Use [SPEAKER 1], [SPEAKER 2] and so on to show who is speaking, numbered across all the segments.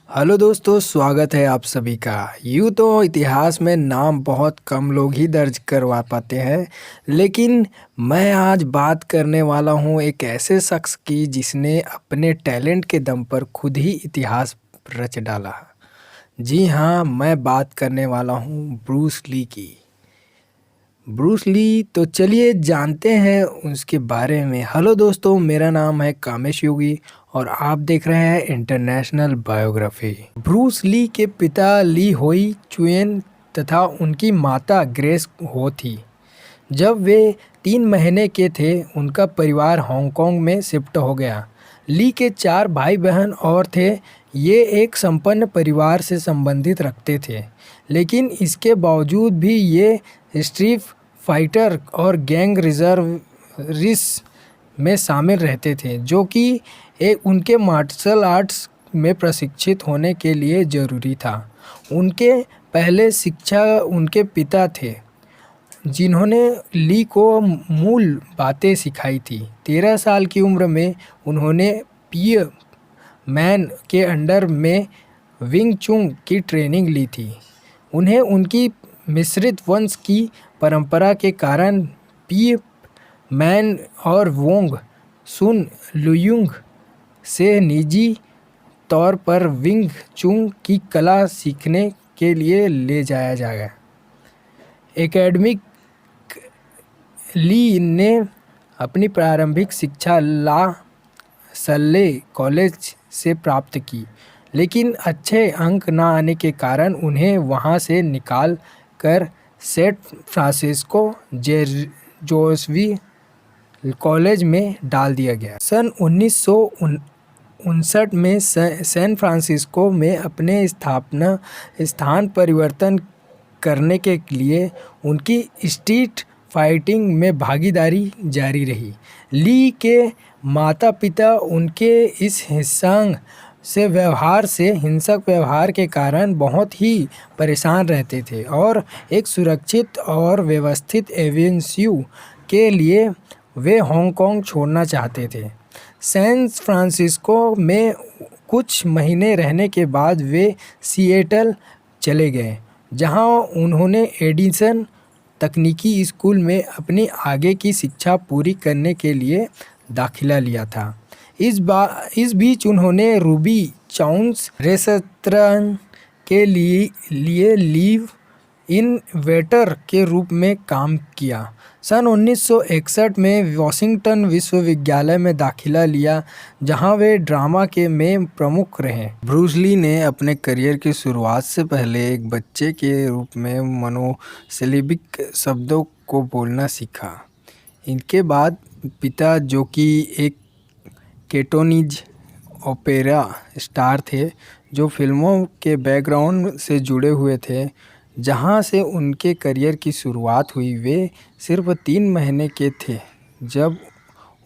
[SPEAKER 1] Hello दोस्तों, स्वागत है आप सभी का। यूँ तो इतिहास में नाम बहुत कम लोग ही दर्ज करवा पाते हैं, लेकिन मैं आज बात करने वाला हूँ एक ऐसे शख्स की जिसने अपने टैलेंट के दम पर खुद ही इतिहास रच डाला। जी हाँ, मैं बात करने वाला हूँ ब्रूस ली की। ब्रूस ली, तो चलिए जानते हैं उसके बारे में। हेलो दोस्तों, मेरा नाम है कामेश योगी और आप देख रहे हैं इंटरनेशनल बायोग्राफी। ब्रूस ली के पिता ली होई चुएन तथा उनकी माता ग्रेस हो थी। जब वे 3 महीने के थे, उनका परिवार हांगकांग में शिफ्ट हो गया। ली के 4 भाई बहन और थे। ये एक संपन्न परिवार से संबंधित रखते थे, लेकिन इसके बावजूद भी ये स्ट्रीट फाइटर और गैंग रिजर्विस्ट में शामिल रहते थे, जो कि उनके मार्शल आर्ट्स में प्रशिक्षित होने के लिए ज़रूरी था। उनके पहले शिक्षा उनके पिता थे, जिन्होंने ली को मूल बातें सिखाई थी। 13 साल की उम्र में उन्होंने पिए मैन के अंडर में विंग चुन की ट्रेनिंग ली थी। उन्हें उनकी मिश्रित वंश की परंपरा के कारण पिए मैन और वोंग सुन लुयुंग से निजी तौर पर विंग चुन की कला सीखने के लिए ले जाया गया। एकेडमिक ली ने अपनी प्रारंभिक शिक्षा ला सल्ले कॉलेज से प्राप्त की, लेकिन अच्छे अंक न आने के कारण उन्हें वहां से निकाल कर सेंट फ्रांसिस्को जोसवी कॉलेज में डाल दिया गया। सन 1959 में सैन फ्रांसिस्को में अपने स्थान परिवर्तन करने के लिए उनकी स्ट्रीट फाइटिंग में भागीदारी जारी रही। ली के माता पिता उनके इस हिंसक व्यवहार के कारण बहुत ही परेशान रहते थे और एक सुरक्षित और व्यवस्थित एवेन्यू के लिए वे हांगकांग छोड़ना चाहते थे। सैन फ्रांसिस्को में कुछ महीने रहने के बाद वे सिएटल चले गए, जहां उन्होंने एडिसन तकनीकी स्कूल में अपनी आगे की शिक्षा पूरी करने के लिए दाखिला लिया था। इस बीच उन्होंने रूबी चाउंस रेस्टोरेंट के लिए लीव इन वेटर के रूप में काम किया। सन 1961 में वॉशिंगटन विश्वविद्यालय में दाखिला लिया, जहां वे ड्रामा के में प्रमुख रहे। ब्रूस ली ने अपने करियर की शुरुआत से पहले एक बच्चे के रूप में मोनोसिलेबिक शब्दों को बोलना सीखा। इनके बाद पिता, जो कि एक कैटोनीज ओपेरा स्टार थे, जो फिल्मों के बैकग्राउंड से जुड़े हुए थे, जहां से उनके करियर की शुरुआत हुई, वे सिर्फ 3 महीने के थे जब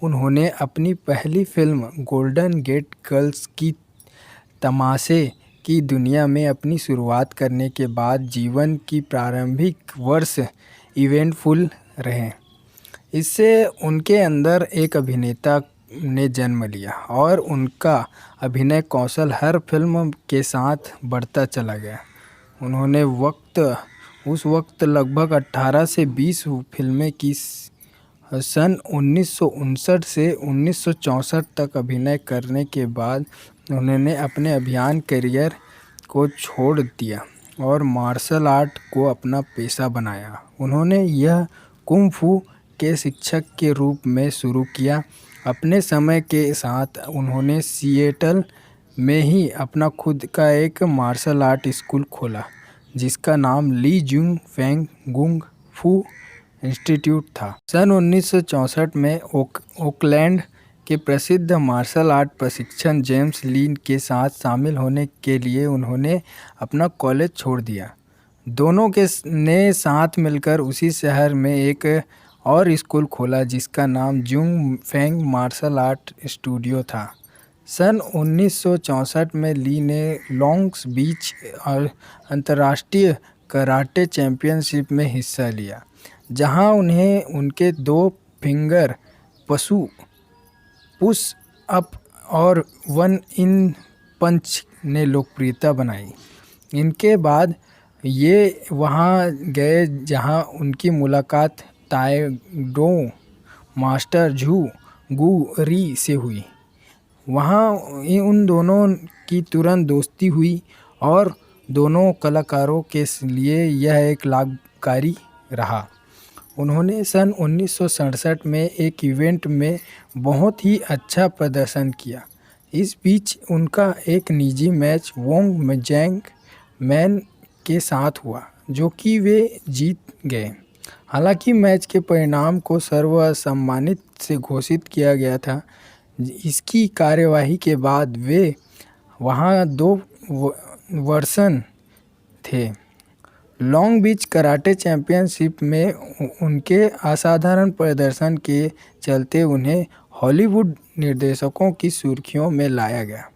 [SPEAKER 1] उन्होंने अपनी पहली फिल्म गोल्डन गेट गर्ल्स की तमाशे की दुनिया में अपनी शुरुआत करने के बाद जीवन की प्रारंभिक वर्ष इवेंटफुल रहे। इससे उनके अंदर एक अभिनेता ने जन्म लिया और उनका अभिनय कौशल हर फिल्म के साथ बढ़ता चला गया। उन्होंने उस वक्त लगभग 18 से 20 फिल्में की। सन 1959 से 1964 तक अभिनय करने के बाद उन्होंने अपने अभिनय करियर को छोड़ दिया और मार्शल आर्ट को अपना पेशा बनाया। उन्होंने यह कुंग फू के शिक्षक के रूप में शुरू किया। अपने समय के साथ उन्होंने सिएटल में ही अपना खुद का एक मार्शल आर्ट स्कूल खोला, जिसका नाम ली जुंग फेंग गुंग फू इंस्टीट्यूट था। सन 1964 में ओकलैंड के प्रसिद्ध मार्शल आर्ट प्रशिक्षक जेम्स ली के साथ शामिल होने के लिए उन्होंने अपना कॉलेज छोड़ दिया। दोनों ने साथ मिलकर उसी शहर में एक और स्कूल खोला, जिसका नाम Jun Fan martial art studio था। सन 1964 में ली ने लॉन्ग बीच और अंतर्राष्ट्रीय कराटे चैंपियनशिप में हिस्सा लिया, जहां उन्हें उनके 2 फिंगर पुश अप और 1 इन पंच ने लोकप्रियता बनाई। इनके बाद ये वहाँ गए जहाँ उनकी मुलाकात ताएक्वोंडो मास्टर झू गू री से हुई। वहाँ उन दोनों की तुरंत दोस्ती हुई और दोनों कलाकारों के लिए यह एक लाभकारी रहा। उन्होंने सन 1967 में एक इवेंट में बहुत ही अच्छा प्रदर्शन किया। इस बीच उनका एक निजी मैच वोंग जैंग मैन के साथ हुआ, जो कि वे जीत गए। हालांकि मैच के परिणाम को सर्वसम्मति से घोषित किया गया था। इसकी कार्यवाही के बाद वे वहाँ 2 वर्षन थे। लॉन्ग बीच कराटे चैंपियनशिप में उनके असाधारण प्रदर्शन के चलते उन्हें हॉलीवुड निर्देशकों की सुर्खियों में लाया गया।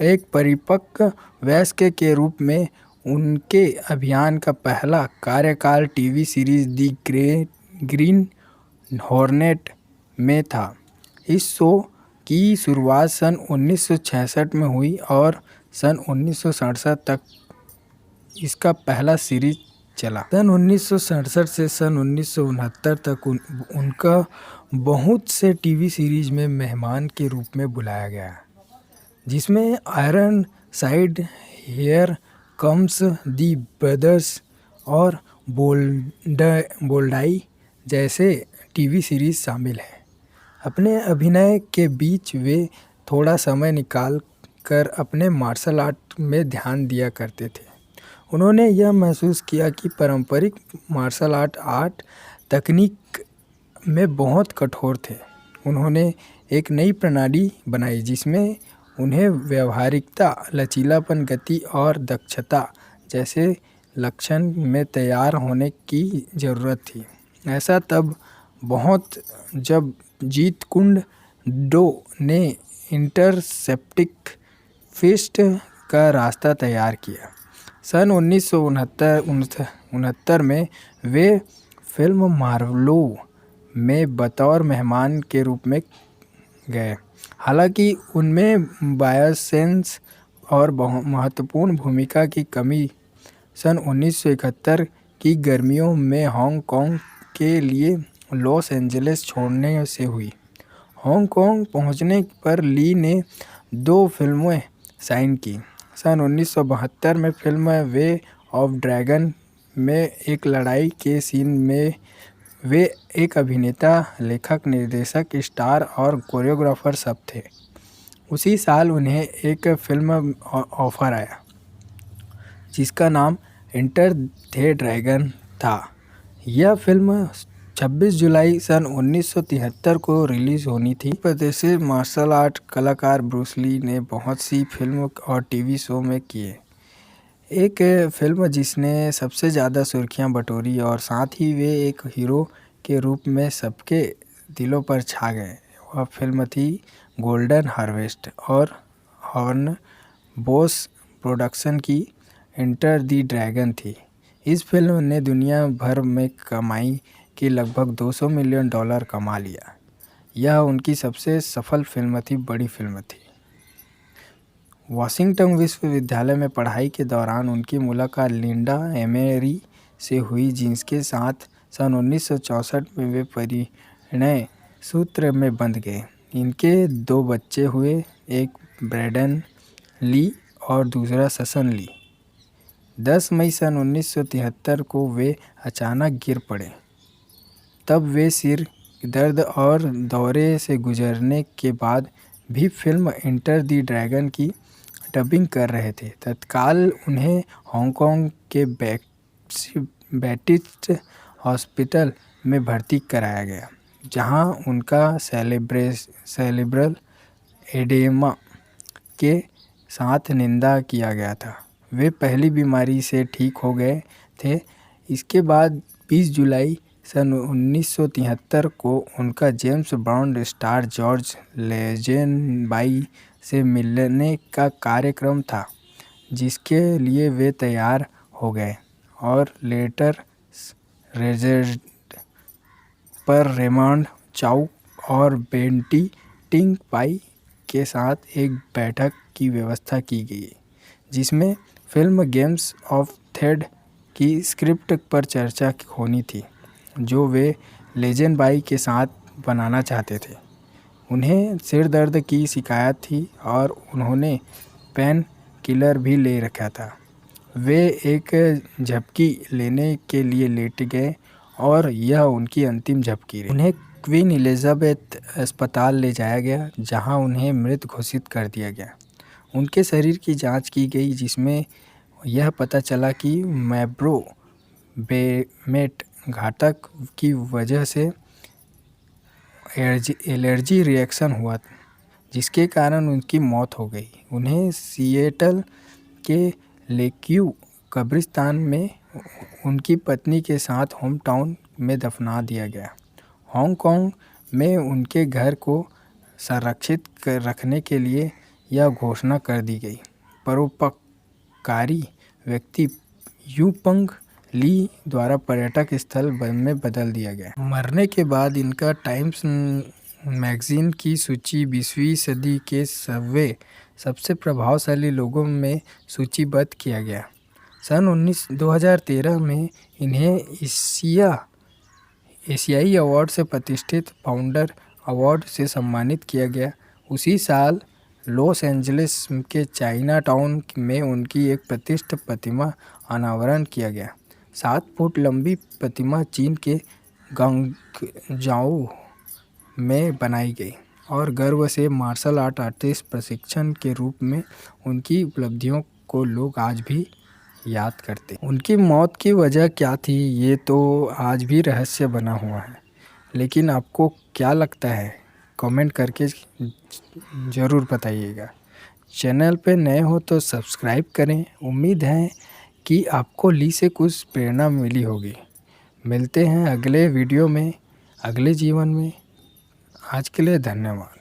[SPEAKER 1] एक परिपक्व वयस्क के रूप में उनके अभिनय का पहला कार्यकाल टीवी सीरीज दी ग्रीन हॉर्नेट में था। इस शो की शुरुआत सन 1966 में हुई और सन 1967 तक इसका पहला सीरीज चला। सन 1967 से सन 1969 तक उनका बहुत से टीवी सीरीज में मेहमान के रूप में बुलाया गया, जिसमें iron side, here comes the brothers और बोल्डाई जैसे टीवी सीरीज शामिल हैं। अपने अभिनय के बीच वे थोड़ा समय निकाल कर अपने मार्शल आर्ट में ध्यान दिया करते थे। उन्होंने यह महसूस किया कि पारंपरिक मार्शल आर्ट तकनीक में बहुत कठोर थे। उन्होंने एक नई प्रणाली बनाई जिसमें उन्हें व्यावहारिकता, लचीलापन, गति और दक्षता जैसे लक्षण में तैयार होने की ज़रूरत थी। ऐसा तब बहुत जब जीत कुंड डो ने इंटरसेप्टिक फिस्ट का रास्ता तैयार किया। सन 1969 में वे फिल्म मार्लो में बतौर मेहमान के रूप में गए। हालांकि उनमें बायोसेंस और महत्वपूर्ण भूमिका की कमी सन 1971 की गर्मियों में हांगकांग के लिए लॉस एंजलिस छोड़ने से हुई। हांगकांग पहुंचने पर ली ने 2 फिल्में साइन की। सन 1972 में फिल्म वे ऑफ ड्रैगन में एक लड़ाई के सीन में वे एक अभिनेता, लेखक, निर्देशक, स्टार और कोरियोग्राफर सब थे। उसी साल उन्हें एक फिल्म ऑफर आया जिसका नाम एंटर द ड्रैगन था। यह फिल्म 26 जुलाई सन 1973 को रिलीज़ होनी थी। प्रतिष्ठित मार्शल आर्ट कलाकार ब्रूस ली ने बहुत सी फिल्म और टीवी शो में किए। एक फिल्म जिसने सबसे ज़्यादा सुर्खियां बटोरी और साथ ही वे एक हीरो के रूप में सबके दिलों पर छा गए, वह फिल्म थी गोल्डन हार्वेस्ट और हॉर्न बोस प्रोडक्शन की एंटर द ड्रैगन थी। इस फिल्म ने दुनिया भर में कमाई के लगभग $200 मिलियन कमा लिया। यह उनकी सबसे सफल फिल्म थी, बड़ी फिल्म थी। वाशिंगटन विश्वविद्यालय में पढ़ाई के दौरान उनकी मुलाकात लिंडा एमेरी से हुई, जिसके साथ सन 1964 में वे परिणय सूत्र में बंध गए। इनके 2 बच्चे हुए, एक ब्रैंडन ली और दूसरा ससन ली। 10 मई सन 1973 को वे अचानक गिर पड़े। तब वे सिर दर्द और दौरे से गुजरने के बाद भी फिल्म एंटर द ड्रैगन की डबिंग कर रहे थे। तत्काल उन्हें हांगकांग के बैप्टिस्ट हॉस्पिटल में भर्ती कराया गया, जहां उनका सेरेब्रल एडेमा के साथ निदान किया गया था। वे पहली बीमारी से ठीक हो गए थे। इसके बाद 20 जुलाई सन 1973 को उनका जेम्स बॉन्ड स्टार जॉर्ज लेजेनबाई से मिलने का कार्यक्रम था, जिसके लिए वे तैयार हो गए और लेटर रेजेंट पर रेमंड चाउ और बेंटी टिंग पाई के साथ एक बैठक की व्यवस्था की गई। जिसमें फिल्म गेम्स ऑफ थ्रेड की स्क्रिप्ट पर चर्चा होनी थी, जो वे लेजेंडबाई के साथ बनाना चाहते थे। उन्हें सिर दर्द की शिकायत थी और उन्होंने पेन किलर भी ले रखा था। वे एक झपकी लेने के लिए लेट गए और यह उनकी अंतिम झपकी रही। उन्हें क्वीन एलिजाबेथ अस्पताल ले जाया गया, जहां उन्हें मृत घोषित कर दिया गया। उनके शरीर की जांच की गई, जिसमें यह पता चला कि मैब्रोबेमेट घातक की वजह से एलर्जी रिएक्शन हुआ, जिसके कारण उनकी मौत हो गई। उन्हें सिएटल के लेकव्यू कब्रिस्तान में उनकी पत्नी के साथ होम टाउन में दफना दिया गया। हांगकांग में उनके घर को संरक्षित रखने के लिए यह घोषणा कर दी गई। परोपकारी व्यक्ति यूपंग ली द्वारा पर्यटक स्थल में बदल दिया गया। मरने के बाद इनका टाइम्स मैगजीन की सूची 20वीं सदी के सबसे प्रभावशाली लोगों में सूचीबद्ध किया गया। सन 2013 में इन्हें एशियाई अवार्ड से प्रतिष्ठित फाउंडर अवार्ड से सम्मानित किया गया। उसी साल लॉस एंजलिस के चाइना टाउन में उनकी एक प्रतिष्ठित प्रतिमा अनावरण किया गया। 7 फुट लंबी प्रतिमा चीन के गांगजाओ में बनाई गई और गर्व से मार्शल आर्टिस्ट प्रशिक्षण के रूप में उनकी उपलब्धियों को लोग आज भी याद करते। उनकी मौत की वजह क्या थी, ये तो आज भी रहस्य बना हुआ है। लेकिन आपको क्या लगता है, कमेंट करके ज़रूर बताइएगा। चैनल पे नए हो तो सब्सक्राइब करें। उम्मीद है कि आपको ली से कुछ प्रेरणा मिली होगी। मिलते हैं अगले वीडियो में, अगले जीवन में। आज के लिए धन्यवाद।